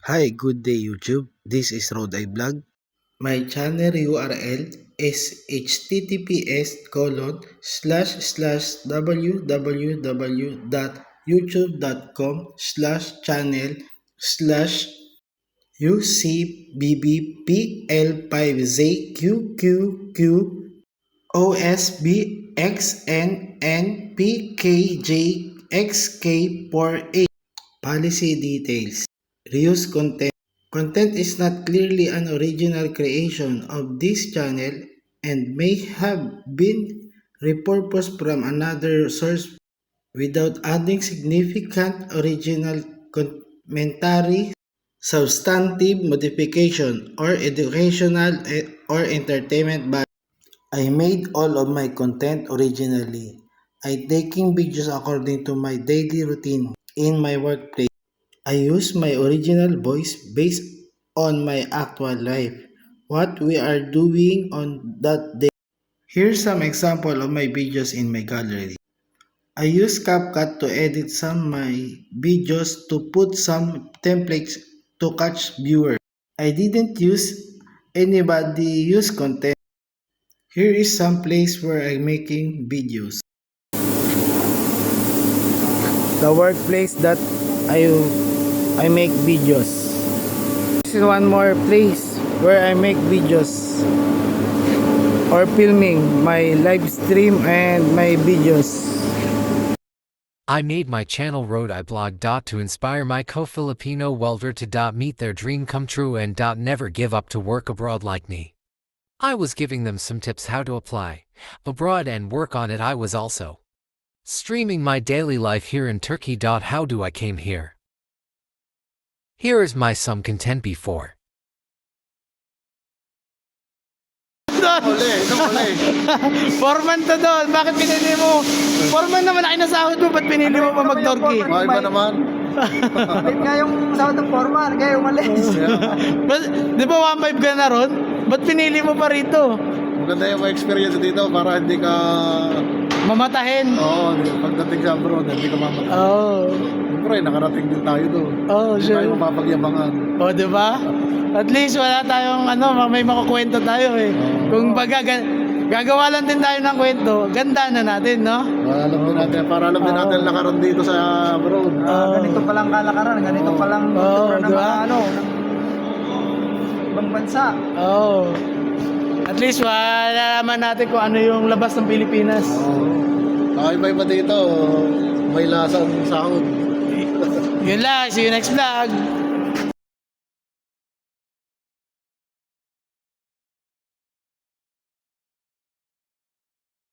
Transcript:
Hi, good day YouTube. This is Roday Vlog. My channel URL is https://www.youtube.com/channel/ucbbb5zqqqosbxnnpkjxk4a. Policy details. Reuse content. Content is not clearly an original creation of this channel and may have been repurposed from another source without adding significant original commentary, substantive modification, or educational or entertainment value. I made all of my content originally. I taking videos according to my daily routine in my workplace. I use my original voice based on my actual life, what we are doing on that day. Here's some example of my videos in my gallery. I use CapCut to edit some my videos to put some templates to catch viewers. I didn't use anybody use content. Here is some place where I'm making videos. The workplace that I make videos. This is one more place where I make videos or filming my live stream and my videos. I made my channel RodaiBlog to inspire my co-Filipino welder to meet their dream come true and never give up to work abroad like me. I was giving them some tips how to apply abroad and work on it. I was also streaming my daily life here in Turkey. How do I came here? Here is my some content before. Foreman to doon. Bakit pinili mo? Foreman naman na kinasahod mo. Ba't pinili mo pa mag-turkey? May iba naman. Late nga yung sahod ng foreman, kaya umalis. Di ba 1.5 ka na ron? Ba't pinili mo pa rito? Maganda yung experience dito para hindi ka... Mamatahin. Oo, pagdating sa abroad, hindi ka mamatay. Oo. Siyempre, nakarating din tayo doon. Oo, Hindi sure. tayo mapapagyabangan. O, di ba? At least wala tayong may makukwento tayo eh. Kung baga, gagawa lang din tayo ng kwento, ganda na natin, no? Alam din natin, para alam din natin lakaran dito sa abroad. Ganito palang kalakaran, ganito palang kultura ng diba? mga ng ibang bansa. Oo. At least malalaman natin kung ano yung labas ng Pilipinas. Oo. Iba-iba dito, may lasang sahod. Yun lang, see you next vlog.